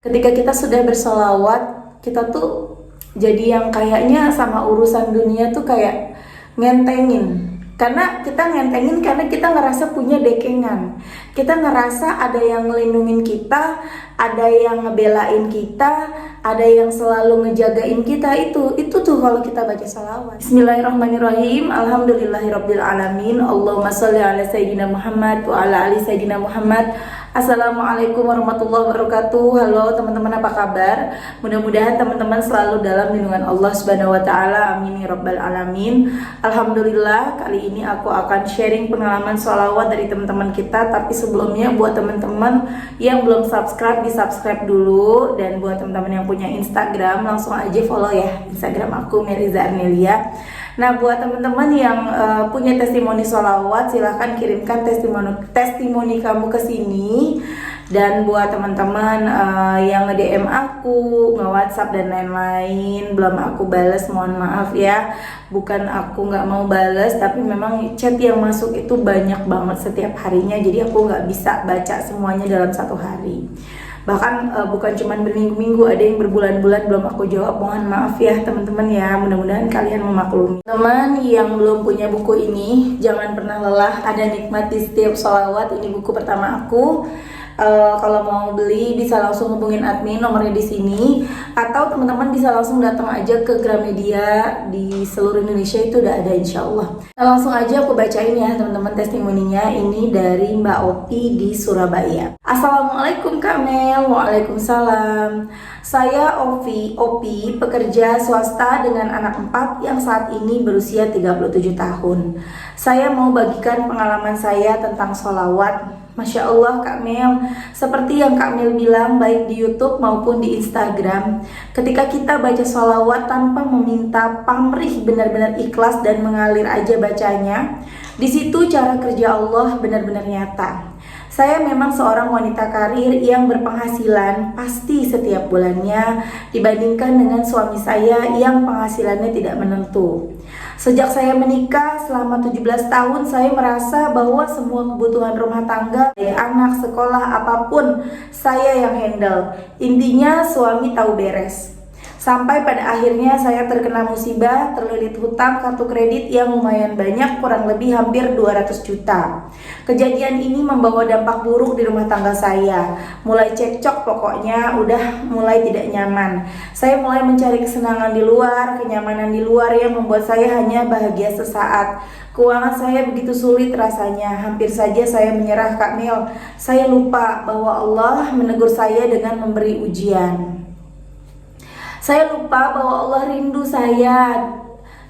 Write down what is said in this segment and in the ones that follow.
Ketika kita sudah bersolawat, kita tuh jadi yang kayaknya sama urusan dunia tuh kayak ngentengin. Karena kita ngerasa punya dekengan. Kita ngerasa ada yang ngelindungin kita, ada yang ngebelain kita, ada yang selalu ngejagain kita. Itu tuh kalau kita baca salawat. Bismillahirrahmanirrahim. Alhamdulillahirabbil alamin. Allahumma sholli ala sayyidina Muhammad wa ala ali sayyidina Muhammad. Assalamualaikum warahmatullahi wabarakatuh. Halo teman-teman, apa kabar? Mudah-mudahan teman-teman selalu dalam lindungan Allah Subhanahu wa taala. Amin ya rabbal alamin. Alhamdulillah, kali ini aku akan sharing pengalaman sholawat dari teman-teman kita. Tapi sebelumnya, buat teman-teman yang belum subscribe, di subscribe dulu. Dan buat teman-teman yang punya Instagram, langsung aja follow ya Instagram aku, Meriza Arnelia. Nah, buat teman-teman yang punya testimoni sholawat, silahkan kirimkan testimoni kamu ke sini. Dan buat teman-teman yang nge-DM aku, nge-WhatsApp dan lain-lain, belum aku bales, mohon maaf ya. Bukan aku nggak mau bales, tapi memang chat yang masuk itu banyak banget setiap harinya. Jadi aku nggak bisa baca semuanya dalam satu hari. Bahkan bukan cuma berminggu-minggu, ada yang berbulan-bulan belum aku jawab. Mohon maaf ya teman-teman ya, mudah-mudahan kalian memaklumi. Teman yang belum punya buku ini, jangan pernah lelah, ada nikmat di setiap sholawat. Ini buku pertama aku. Kalau mau beli bisa langsung hubungin admin, nomornya di sini, atau teman-teman bisa langsung datang aja ke Gramedia di seluruh Indonesia, itu udah ada insya Allah. Nah, langsung aja aku bacain ya teman-teman testimoninya. Ini dari Mbak Opi di Surabaya. Assalamualaikum Kak Mel. Waalaikumsalam. Saya Opi, pekerja swasta dengan anak 4 yang saat ini berusia 37 tahun. Saya mau bagikan pengalaman saya tentang sholawat. Masya Allah Kak Mel, seperti yang Kak Mel bilang, baik di YouTube maupun di Instagram, ketika kita baca sholawat tanpa meminta pamrih, benar-benar ikhlas dan mengalir aja bacanya, di situ cara kerja Allah benar-benar nyata. Saya memang seorang wanita karir yang berpenghasilan pasti setiap bulannya dibandingkan dengan suami saya yang penghasilannya tidak menentu. Sejak saya menikah selama 17 tahun, saya merasa bahwa semua kebutuhan rumah tangga, baik anak, sekolah, apapun, saya yang handle. Intinya suami tahu beres. Sampai pada akhirnya saya terkena musibah, terlilit hutang kartu kredit yang lumayan banyak, kurang lebih hampir 200 juta. Kejadian ini membawa dampak buruk di rumah tangga saya. Mulai cekcok, pokoknya udah mulai tidak nyaman. Saya mulai mencari kesenangan di luar, kenyamanan di luar yang membuat saya hanya bahagia sesaat. Keuangan saya begitu sulit rasanya, hampir saja saya menyerah Kak Mel. Saya lupa bahwa Allah menegur saya dengan memberi ujian. Saya lupa bahwa Allah rindu saya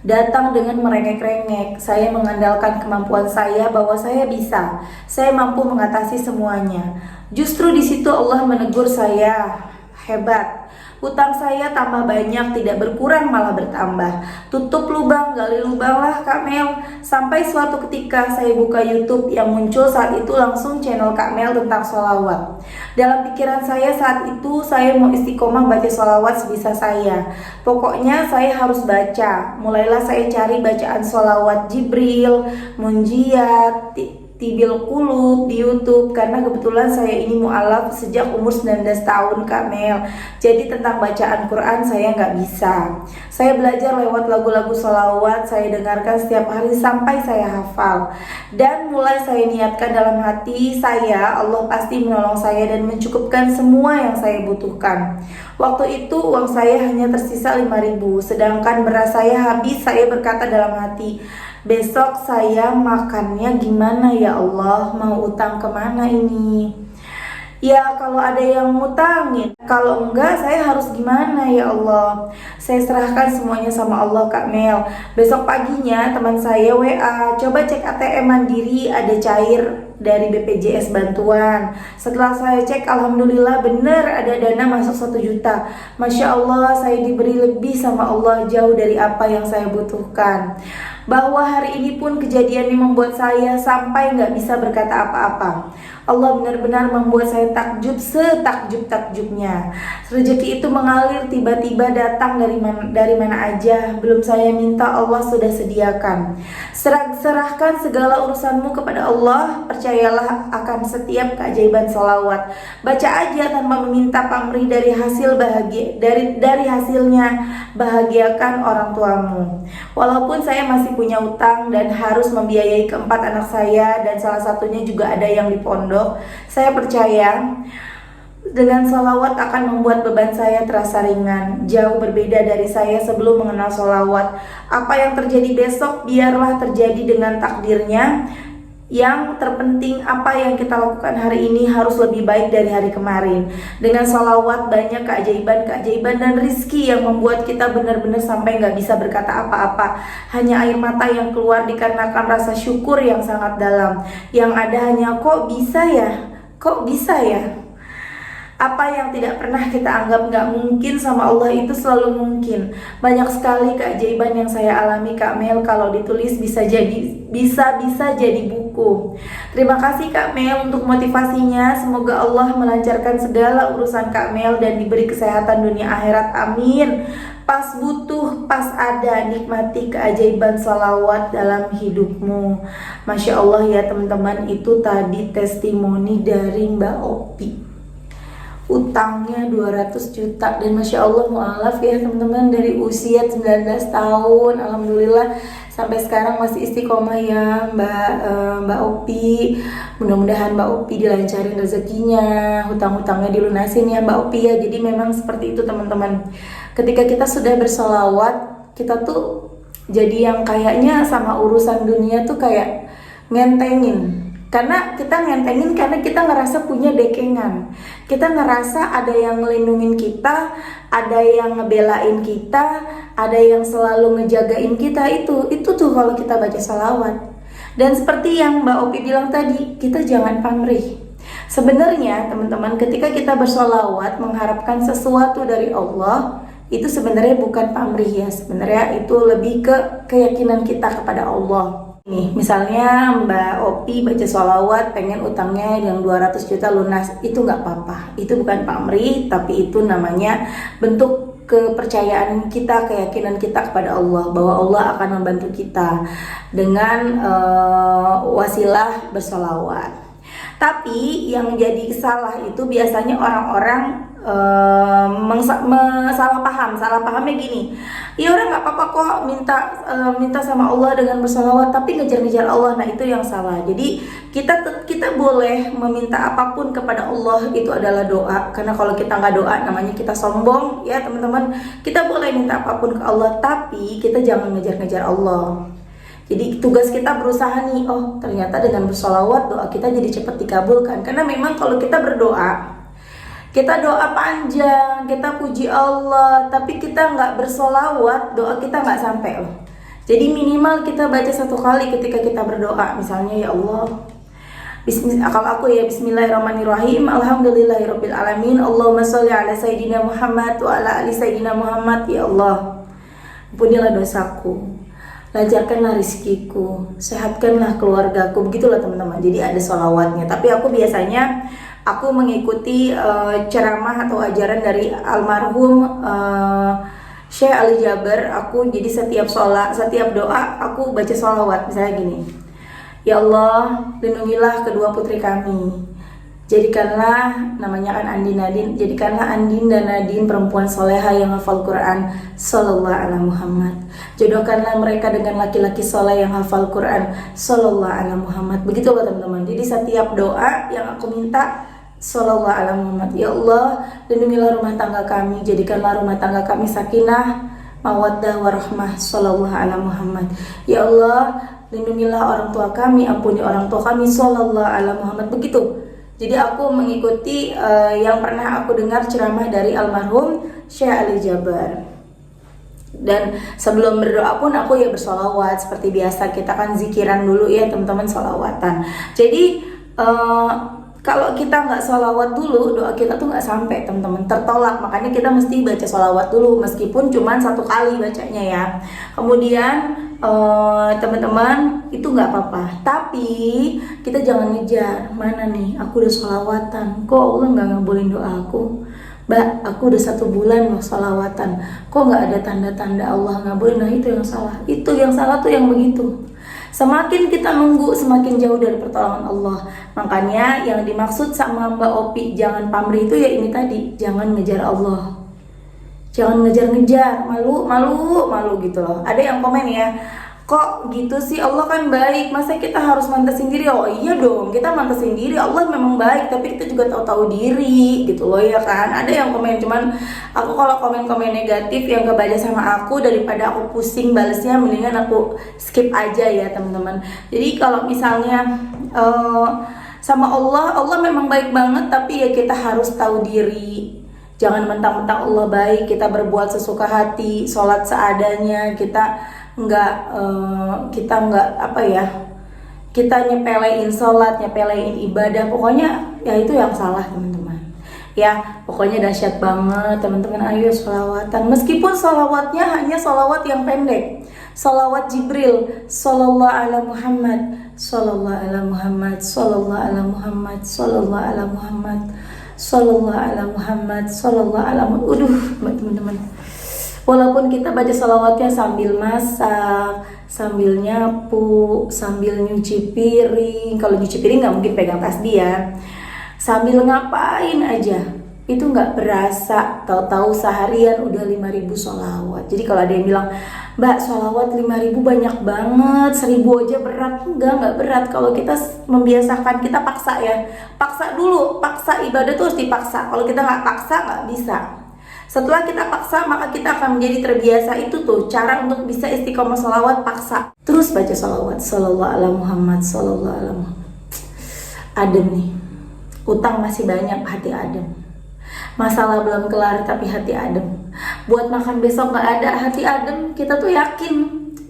datang dengan merengek-rengek. Saya mengandalkan kemampuan saya bahwa saya bisa. Saya mampu mengatasi semuanya. Justru di situ Allah menegur saya, hebat. Hutang saya tambah banyak, tidak berkurang malah bertambah. Tutup lubang, gali lubang lah Kak Mel. Sampai suatu ketika saya buka YouTube, yang muncul saat itu langsung channel Kak Mel tentang sholawat. Dalam pikiran saya saat itu, saya mau istiqomah baca sholawat sebisa saya. Pokoknya saya harus baca. Mulailah saya cari bacaan sholawat Jibril, Munjiat, Tibil Qulub di YouTube, karena kebetulan saya ini mu'alaf sejak umur 19 tahun Kak Mel. Jadi tentang bacaan Quran saya nggak bisa. Saya belajar lewat lagu-lagu sholawat, saya dengarkan setiap hari sampai saya hafal. Dan mulai saya niatkan dalam hati saya, Allah pasti menolong saya dan mencukupkan semua yang saya butuhkan. Waktu itu uang saya hanya tersisa 5.000, sedangkan beras saya habis. Saya berkata dalam hati, besok saya makannya gimana ya Allah, mau utang kemana ini? Ya kalau ada yang ngutangin, kalau enggak saya harus gimana ya Allah? Saya serahkan semuanya sama Allah Kak Mel. Besok paginya teman saya WA, coba cek ATM Mandiri, ada cair dari BPJS bantuan. Setelah saya cek, alhamdulillah bener ada dana masuk 1 juta. Masya Allah, saya diberi lebih sama Allah, jauh dari apa yang saya butuhkan. Bahwa hari ini pun kejadian ini membuat saya sampai nggak bisa berkata apa-apa. Allah benar-benar membuat saya takjub setakjub-takjubnya. Rezeki itu mengalir tiba-tiba datang dari mana aja. Belum saya minta, Allah sudah sediakan. Serahkan segala urusanmu kepada Allah. Percayalah akan setiap keajaiban sholawat. Baca aja tanpa meminta pamrih dari hasil bahagia, dari hasilnya bahagiakan orang tuamu. Walaupun saya masih punya utang dan harus membiayai keempat anak saya, dan salah satunya juga ada yang di pondok, saya percaya dengan sholawat akan membuat beban saya terasa ringan. Jauh berbeda dari saya sebelum mengenal sholawat. Apa yang terjadi besok biarlah terjadi dengan takdirnya. Yang terpenting apa yang kita lakukan hari ini harus lebih baik dari hari kemarin. Dengan sholawat banyak keajaiban dan rizki yang membuat kita benar-benar sampai nggak bisa berkata apa-apa. Hanya air mata yang keluar dikarenakan rasa syukur yang sangat dalam. Yang ada hanya kok bisa ya. Apa yang tidak pernah kita anggap nggak mungkin sama Allah itu selalu mungkin. Banyak sekali keajaiban yang saya alami Kak Mel, kalau ditulis bisa jadi buku. Terima kasih Kak Mel untuk motivasinya. Semoga Allah melancarkan segala urusan Kak Mel dan diberi kesehatan dunia akhirat. Amin. Pas butuh, pas ada, nikmati keajaiban sholawat dalam hidupmu. Masya Allah ya teman-teman, itu tadi testimoni dari Mbak Opi. Utangnya 200 juta dan Masya Allah mu'alaf ya teman-teman, dari usia 19 tahun Alhamdulillah sampai sekarang masih istiqomah ya Mbak Opi. Mudah-mudahan Mbak Opi dilancarin rezekinya, hutang-hutangnya dilunasin ya Mbak Opi ya. Jadi memang seperti itu teman-teman, ketika kita sudah bersolawat, kita tuh jadi yang kayaknya sama urusan dunia tuh kayak ngentengin. Karena kita ngerasa punya dekengan. Kita ngerasa ada yang ngelindungin kita, ada yang ngebelain kita, ada yang selalu ngejagain kita. Itu tuh kalau kita baca salawat. Dan seperti yang Mbak Opi bilang tadi, kita jangan pamrih. Sebenarnya teman-teman, ketika kita bersolawat mengharapkan sesuatu dari Allah, itu sebenarnya bukan pamrih ya. Sebenarnya itu lebih ke keyakinan kita kepada Allah. Nih, misalnya Mbak Opi baca sholawat pengen utangnya yang 200 juta lunas, itu nggak apa-apa. Itu bukan pamrih, tapi itu namanya bentuk kepercayaan kita, keyakinan kita kepada Allah, bahwa Allah akan membantu kita dengan wasilah bersolawat. Tapi yang jadi salah itu biasanya orang-orang salah pahamnya gini. Ya orang nggak apa-apa kok minta sama Allah dengan bersolawat, tapi ngejar-ngejar Allah. Nah itu yang salah. Jadi kita boleh meminta apapun kepada Allah, itu adalah doa. Karena kalau kita nggak doa namanya kita sombong ya teman-teman. Kita boleh minta apapun ke Allah, tapi kita jangan ngejar-ngejar Allah. Jadi tugas kita berusaha nih, oh ternyata dengan bersolawat doa kita jadi cepat dikabulkan. Karena memang kalau kita berdoa, kita doa panjang, kita puji Allah, tapi kita nggak bersolawat, doa kita nggak sampai loh. Jadi minimal kita baca 1 kali ketika kita berdoa. Misalnya ya Allah, kalau aku ya Bismillahirrahmanirrahim, Alhamdulillahirabbil alamin, Allahumma sholli ala sayyidina Muhammad wa ala ali sayyidina Muhammad. Ya Allah, ampunilah dosaku, lancarkanlah rizkiku, sehatkanlah keluargaku. Begitulah teman-teman. Jadi ada sholawatnya. Tapi aku biasanya mengikuti ceramah atau ajaran dari almarhum Syekh Ali Jaber. Aku jadi setiap doa aku baca sholawat. Misalnya gini, ya Allah, lindungilah kedua putri kami. Jadikanlah, namanya kan Andin, jadikanlah Andin dan Nadine perempuan soleha yang hafal Quran. Sallallahu ala Muhammad. Jodohkanlah mereka dengan laki-laki soleh yang hafal Quran. Sallallahu ala Muhammad. Begitulah teman-teman. Jadi setiap doa yang aku minta, Sallallahu ala Muhammad. Ya Allah, lindungilah rumah tangga kami. Jadikanlah rumah tangga kami sakinah, mawaddah, warahmah. Sallallahu ala Muhammad. Ya Allah, lindungilah orang tua kami, ampuni orang tua kami. Sallallahu ala Muhammad. Begitu. Jadi aku mengikuti yang pernah aku dengar ceramah dari almarhum Syekh Ali Jaber. Dan sebelum berdoa pun aku ya bersolawat. Seperti biasa kita kan zikiran dulu ya teman-teman, solawatan. Jadi kalau kita nggak solawat dulu, doa kita tuh nggak sampai teman-teman, tertolak. Makanya kita mesti baca solawat dulu, meskipun cuma 1 kali bacanya ya. Kemudian teman-teman itu nggak apa-apa, tapi kita jangan ngejar mana nih aku udah sholawatan kok Allah nggak ngabulin doa aku. Mbak, aku udah 1 bulan loh sholawatan kok nggak ada tanda-tanda Allah ngabulin. Nah itu yang salah, itu yang salah tuh yang begitu. Semakin kita nunggu semakin jauh dari pertolongan Allah. Makanya yang dimaksud sama Mbak Opi jangan pamrih itu ya ini tadi, jangan ngejar Allah, jangan ngejar-ngejar, malu gitu loh. Ada yang komen ya, kok gitu sih, Allah kan baik, masa kita harus mantesin diri? Oh iya dong, kita mantesin diri, Allah memang baik, tapi kita juga tahu-tahu diri gitu loh ya kan. Ada yang komen, cuman aku kalau komen-komen negatif yang kebaca sama aku, daripada aku pusing balesnya, mendingan aku skip aja ya teman-teman. Jadi kalau misalnya sama Allah, Allah memang baik banget, tapi ya kita harus tahu diri. Jangan mentang-mentang Allah baik, kita berbuat sesuka hati, sholat seadanya, kita nggak apa ya, kita nyepelein sholat, nyepelein ibadah, pokoknya ya itu yang salah teman-teman. Ya pokoknya dahsyat banget teman-teman, ayo sholawatan. Meskipun sholawatnya hanya sholawat yang pendek, sholawat Jibril, sallallahu ala Muhammad, sallallahu ala Muhammad, sallallahu ala Muhammad, sallallahu ala Muhammad, sallallahu ala Muhammad, sallallahu ala Muhammad. Teman-teman, walaupun kita baca salawatnya sambil masak, sambil nyapu, sambil nyuci piring. Kalau nyuci piring nggak mungkin pegang tasbih ya. Sambil ngapain aja, itu nggak berasa. Tahu-tahu seharian udah 5.000 sholawat. Jadi kalau ada yang bilang, Mbak sholawat 5.000 banyak banget, 1.000 aja berat. Nggak berat. Kalau kita membiasakan, kita paksa ya. Paksa dulu, paksa ibadah tuh harus dipaksa. Kalau kita nggak paksa nggak bisa. Setelah kita paksa, maka kita akan menjadi terbiasa. Itu tuh cara untuk bisa istiqomah sholawat, paksa. Terus baca sholawat, sallallahu ala Muhammad, sallallahu ala Muhammad. Adem nih, utang masih banyak, hati adem. Masalah belum kelar tapi hati adem. Buat makan besok gak ada, hati adem. Kita tuh yakin,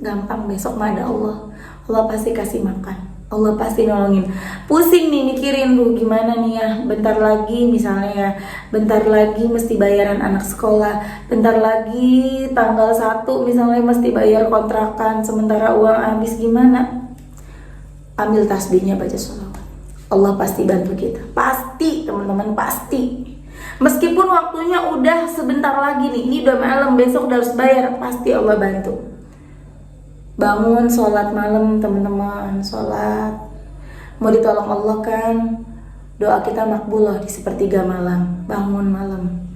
gampang besok mah ada Allah. Allah pasti kasih makan, Allah pasti nolongin. Pusing nih mikirin, gimana nih ya, bentar lagi misalnya ya, bentar lagi mesti bayaran anak sekolah, bentar lagi tanggal 1 misalnya mesti bayar kontrakan, sementara uang habis, gimana? Ambil tasbihnya, baca sholawat, Allah pasti bantu kita. Pasti teman-teman, pasti. Meskipun waktunya udah sebentar lagi nih, ini udah malam, besok udah harus bayar, pasti Allah bantu. Bangun sholat malam teman-teman, sholat. Mau ditolong Allah kan, doa kita makbul loh di sepertiga malam, bangun malam.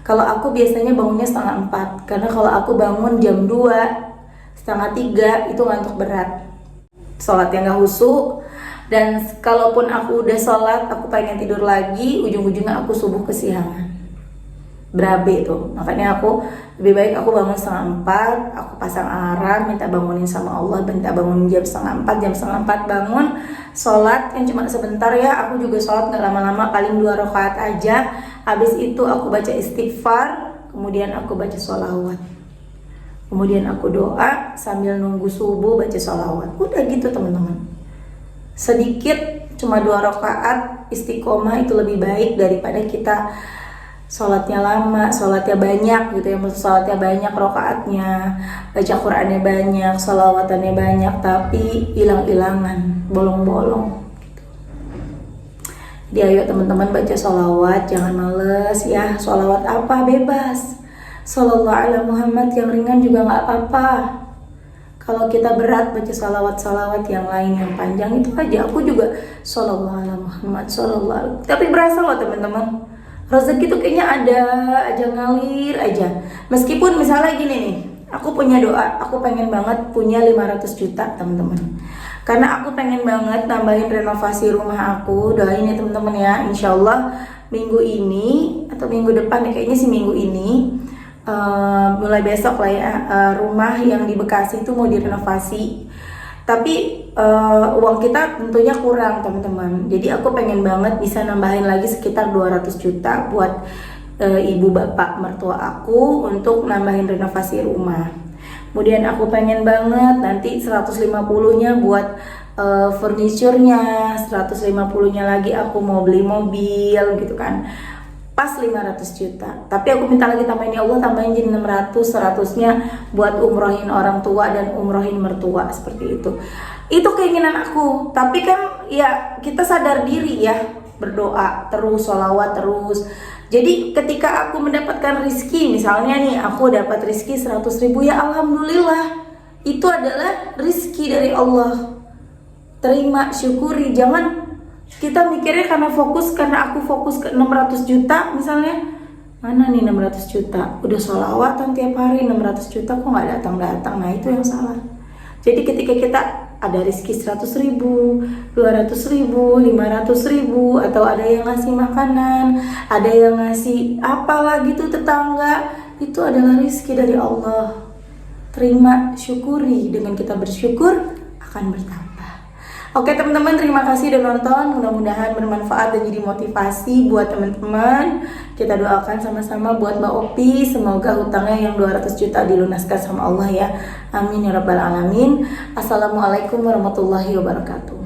Kalau aku biasanya bangunnya 3:30, karena kalau aku bangun jam 2, 2:30 itu ngantuk berat, sholatnya gak khusyuk. Dan kalaupun aku udah sholat, aku pengen tidur lagi, ujung-ujungnya aku subuh kesiangan, berabe tuh. Makanya aku lebih baik aku bangun 3:30, aku pasang alarm, minta bangunin sama Allah, minta bangunin jam 3:30, jam 3:30 bangun, sholat yang cuma sebentar ya. Aku juga sholat gak lama-lama, paling 2 rakaat aja. Habis itu aku baca istighfar, kemudian aku baca sholawat, kemudian aku doa sambil nunggu subuh, baca sholawat. Udah gitu teman-teman. Sedikit, cuma 2 rakaat istiqomah itu lebih baik daripada kita sholatnya lama, sholatnya banyak gitu ya. Maksud sholatnya banyak, rakaatnya, baca Qurannya banyak, sholawatannya banyak, tapi hilang-hilangan, bolong-bolong gitu. Jadi ayo teman-teman baca sholawat, jangan males ya. Sholawat apa? Bebas. Sallallahu ala Muhammad yang ringan juga gak apa-apa. Kalau kita berat baca salawat-salawat yang lain yang panjang itu aja. Aku juga sallallahu ala Muhammad, sallallahu. Tapi berasa loh teman-teman, rezeki tuh kayaknya ada aja, ngalir aja. Meskipun misalnya gini nih, aku punya doa, aku pengen banget punya 500 juta teman-teman. Karena aku pengen banget nambahin renovasi rumah aku. Doain ya teman-teman ya, insya Allah minggu ini atau minggu depan ya, kayaknya sih minggu ini. Mulai besok lah ya, rumah yang di Bekasi itu mau direnovasi. Tapi uang kita tentunya kurang teman-teman. Jadi aku pengen banget bisa nambahin lagi sekitar 200 juta buat ibu bapak mertua aku untuk nambahin renovasi rumah. Kemudian aku pengen banget nanti 150-nya buat furniture-nya, 150-nya lagi aku mau beli mobil gitu kan. pas 500 juta. Tapi aku minta lagi tambahin, ya Allah tambahin jadi 600, 100-nya buat umrohin orang tua dan umrohin mertua, seperti itu. Itu keinginan aku. Tapi kan ya kita sadar diri ya, berdoa terus, sholawat terus. Jadi ketika aku mendapatkan rizki, misalnya nih aku dapat rizki 100.000, ya alhamdulillah, itu adalah rizki dari Allah. Terima, syukuri. Jangan kita mikirnya karena aku fokus ke 600 juta misalnya, mana nih 600 juta, udah sholawatan tiap hari 600 juta kok nggak datang-datang. Nah itu yang salah. Jadi ketika kita ada rezeki 100.000, 200.000, 500.000, atau ada yang ngasih makanan, ada yang ngasih apalah gitu tetangga, itu adalah rezeki dari Allah. Terima, syukuri. Dengan kita bersyukur akan bertambah. Oke teman-teman, terima kasih udah nonton. Mudah-mudahan bermanfaat dan jadi motivasi buat teman-teman. Kita doakan sama-sama buat Mbak Opi, semoga hutangnya yang 200 juta dilunaskan sama Allah ya. Amin ya rabbal alamin. Assalamualaikum warahmatullahi wabarakatuh.